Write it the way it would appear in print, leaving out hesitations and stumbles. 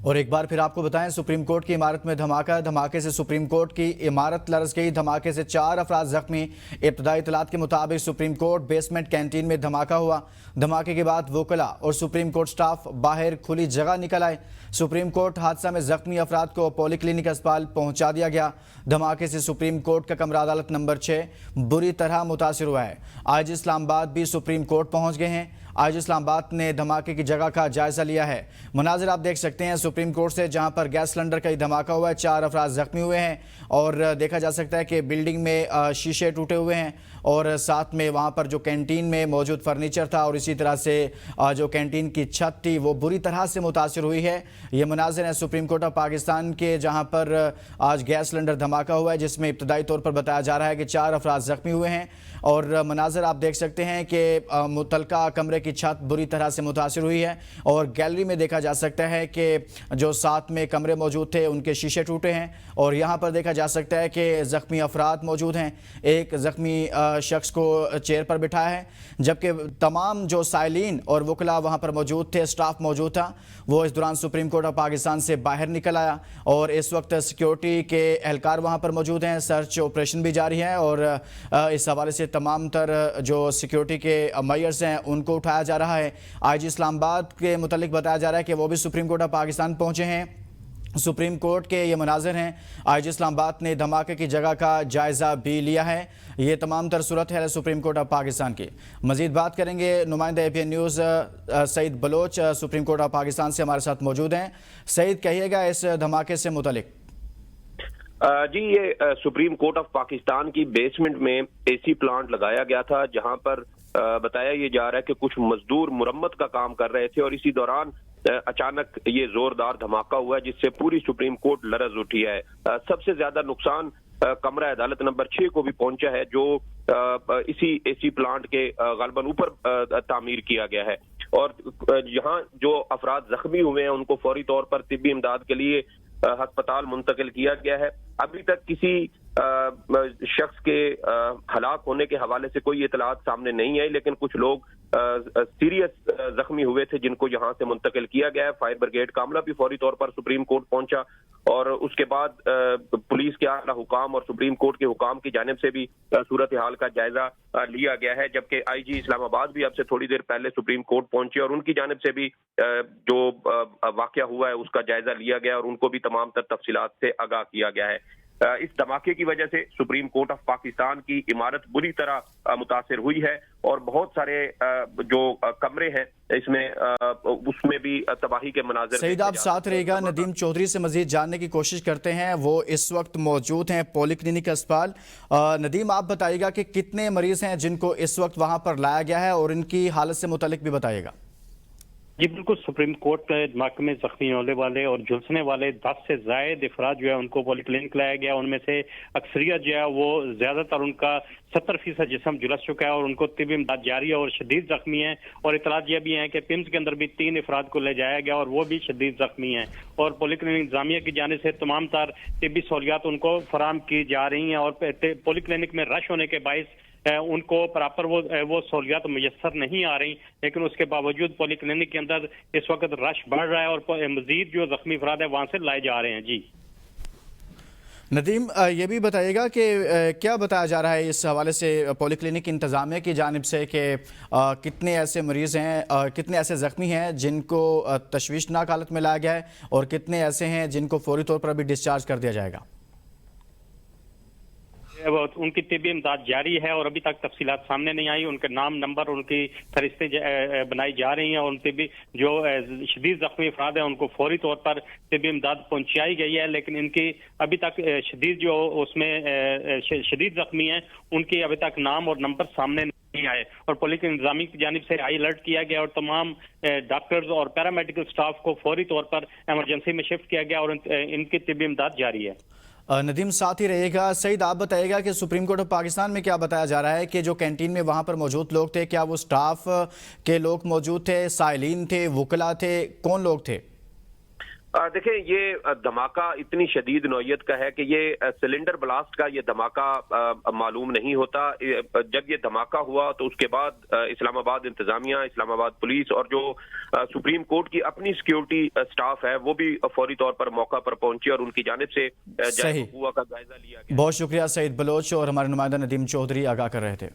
اور ایک بار پھر آپ کو بتائیں، سپریم کورٹ کی عمارت میں دھماکہ، دھماکے سے سپریم کورٹ کی عمارت لرز گئی، دھماکے سے 4 افراد زخمی۔ ابتدائی اطلاعات کے مطابق سپریم کورٹ بیسمنٹ کینٹین میں دھماکہ ہوا۔ دھماکے کے بعد وکلاء اور سپریم کورٹ سٹاف باہر کھلی جگہ نکل آئے۔ سپریم کورٹ حادثہ میں زخمی افراد کو پولی کلینک اسپتال پہنچا دیا گیا۔ دھماکے سے سپریم کورٹ کا کمرہ عدالت نمبر 6 بری طرح متاثر ہوا ہے۔ آج اسلام آباد بھی سپریم کورٹ پہنچ گئے ہیں۔ آج اسلام آباد نے دھماکے کی جگہ کا جائزہ لیا ہے۔ مناظر آپ دیکھ سکتے ہیں سپریم کورٹ سے، جہاں پر گیس سلنڈر کا دھماکہ ہوا ہے، 4 افراد زخمی ہوئے ہیں اور دیکھا جا سکتا ہے کہ بلڈنگ میں شیشے ٹوٹے ہوئے ہیں اور ساتھ میں وہاں پر جو کینٹین میں موجود فرنیچر تھا اور اسی طرح سے جو کینٹین کی چھت تھی وہ بری طرح سے متاثر ہوئی ہے۔ یہ مناظر ہیں سپریم کورٹ آف پاکستان کے، جہاں پر آج گیس سلنڈر دھماکہ ہوا ہے، جس میں ابتدائی طور پر بتایا جا رہا ہے کہ 4 افراد زخمی ہوئے ہیں اور مناظر آپ دیکھ سکتے ہیں کہ متعلقہ کمرے کی چھت بری طرح سے متاثر ہوئی ہے اور گیلری میں دیکھا جا سکتا ہے کہ جو ساتھ میں کمرے موجود تھے ان کے شیشے ٹوٹے ہیں اور یہاں پر دیکھا جا سکتا ہے کہ زخمی افراد موجود ہیں۔ ایک زخمی شخص کو چیئر پر بٹھایا ہے، جبکہ تمام جو سائلین اور وکلاء وہاں پر موجود تھے، سٹاف موجود تھا، وہ اس دوران سپریم کورٹ آف پاکستان سے باہر نکل آیا اور اس وقت سیکیورٹی کے اہلکار وہاں پر موجود ہیں۔ سرچ آپریشن بھی جاری ہے اور اس حوالے سے تمام تر جو سیکیورٹی کے میئرز ہیں ان کو اٹھایا جا رہا ہے۔ آج اسلام آباد کے متعلق بتایا جا رہا ہے کہ وہ بھی سپریم کورٹ آف پاکستان پہنچے ہیں۔ سپریم کورٹ کے یہ مناظر ہیں۔ آج اسلام آباد نے دھماکے کی جگہ کا جائزہ بھی لیا ہے۔ یہ تمام تر صورت ہے سپریم کورٹ آف پاکستان کی۔ مزید بات کریں گے، نمائندہ A P N news Saeed Baloch supreme court of Pakistan سے ہمارے ساتھ موجود ہیں۔ سعید، کہیے گا اس دھماکے سے متعلق۔ جی، یہ سپریم کورٹ آف پاکستان کی بیسمنٹ میں اے سی پلانٹ لگایا گیا تھا، جہاں پر بتایا یہ جا رہا ہے کہ کچھ مزدور مرمت کا کام کر رہے تھے اور اسی دوران اچانک یہ زوردار دھماکہ ہوا ہے، جس سے پوری سپریم کورٹ لرز اٹھی ہے۔ سب سے زیادہ نقصان کمرہ عدالت نمبر 6 کو بھی پہنچا ہے، جو اسی اے سی پلانٹ کے غالباً اوپر تعمیر کیا گیا ہے اور یہاں جو افراد زخمی ہوئے ہیں ان کو فوری طور پر طبی امداد کے لیے ہسپتال منتقل کیا گیا ہے۔ ابھی تک کسی شخص کے ہلاک ہونے کے حوالے سے کوئی اطلاعات سامنے نہیں آئی، لیکن کچھ لوگ سیریس زخمی ہوئے تھے جن کو یہاں سے منتقل کیا گیا ہے۔ فائر بریگیڈ کا عملہ بھی فوری طور پر سپریم کورٹ پہنچا اور اس کے بعد پولیس کے اعلیٰ حکام اور سپریم کورٹ کے حکام کی جانب سے بھی صورتحال کا جائزہ لیا گیا ہے، جبکہ آئی جی اسلام آباد بھی اب سے تھوڑی دیر پہلے سپریم کورٹ پہنچے اور ان کی جانب سے بھی جو واقعہ ہوا ہے اس کا جائزہ لیا گیا اور ان کو بھی تمام تر تفصیلات سے آگاہ کیا گیا ہے۔ اس دھماکے کی وجہ سے سپریم کورٹ آف پاکستان کی عمارت بری طرح متاثر ہوئی ہے اور بہت سارے جو کمرے ہیں اس میں بھی تباہی کے مناظر۔ سعید، آپ ساتھ رہے گا، ندیم چودھری سے مزید جاننے کی کوشش کرتے ہیں، وہ اس وقت موجود ہیں پولی کلینک اسپتال۔ ندیم، آپ بتائیے گا کہ کتنے مریض ہیں جن کو اس وقت وہاں پر لایا گیا ہے اور ان کی حالت سے متعلق بھی بتائیے گا۔ جی بالکل، سپریم کورٹ کے دھماکے میں زخمی ہونے والے اور جھلسنے والے 10 سے زائد افراد جو ہے ان کو پولی کلینک لایا گیا۔ ان میں سے اکثریت جو ہے وہ زیادہ تر ان کا 70% جسم جھلس چکا ہے اور ان کو طبی امداد جاری ہے اور شدید زخمی ہیں، اور اطلاعات یہ بھی ہیں کہ پمز کے اندر بھی 3 افراد کو لے جایا گیا اور وہ بھی شدید زخمی ہیں اور پولی کلینک انتظامیہ کی جانب سے تمام تر طبی سہولیات ان کو فراہم کی جا رہی ہیں اور پولی کلینک میں رش ہونے کے باعث ان کو پراپر وہ سہولیات میسر نہیں آ رہی، لیکن اس کے باوجود پولی کلینک کے اندر اس وقت رش بڑھ رہا ہے اور مزید جو زخمی افراد ہیں وہاں سے لائے جا رہے ہیں۔ جی ندیم، یہ بھی بتائیے گا کہ کیا بتایا جا رہا ہے اس حوالے سے پولی کلینک انتظامیہ کی جانب سے کہ کتنے ایسے مریض ہیں، کتنے ایسے زخمی ہیں جن کو تشویشناک حالت میں لایا گیا ہے اور کتنے ایسے ہیں جن کو فوری طور پر ابھی ڈسچارج کر دیا جائے گا؟ ان کی طبی امداد جاری ہے اور ابھی تک تفصیلات سامنے نہیں آئی۔ ان کے نام، نمبر، ان کی فہرستیں بنائی جا رہی ہیں اور ان طبی جو شدید زخمی افراد ہیں ان کو فوری طور پر طبی امداد پہنچائی گئی ہے، لیکن ان کی ابھی تک شدید جو اس میں شدید زخمی ہیں ان کی ابھی تک نام اور نمبر سامنے نہیں آئے اور پولیس انتظامیہ کی جانب سے ہائی الرٹ کیا گیا اور تمام ڈاکٹرز اور پیرامیڈیکل سٹاف کو فوری طور پر ایمرجنسی میں شفٹ کیا گیا اور ان کی طبی امداد جاری ہے۔ ندیم، ساتھ ہی رہے گا۔ سعید، آپ بتائیے گا کہ سپریم کورٹ آف پاکستان میں کیا بتایا جا رہا ہے کہ جو کینٹین میں وہاں پر موجود لوگ تھے، کیا وہ سٹاف کے لوگ موجود تھے، سائلین تھے، وکلاء تھے، کون لوگ تھے؟ دیکھیں یہ دھماکہ اتنی شدید نوعیت کا ہے کہ یہ سلنڈر بلاسٹ کا یہ دھماکہ معلوم نہیں ہوتا. جب یہ دھماکہ ہوا تو اس کے بعد اسلام آباد انتظامیہ، اسلام آباد پولیس اور جو سپریم کورٹ کی اپنی سیکیورٹی سٹاف ہے وہ بھی فوری طور پر موقع پر پہنچی اور ان کی جانب سے صحیح ہوا کا جائزہ لیا گیا. بہت شکریہ سعید بلوچ، اور ہمارے نمائندہ ندیم چودھری آگاہ کر رہے تھے.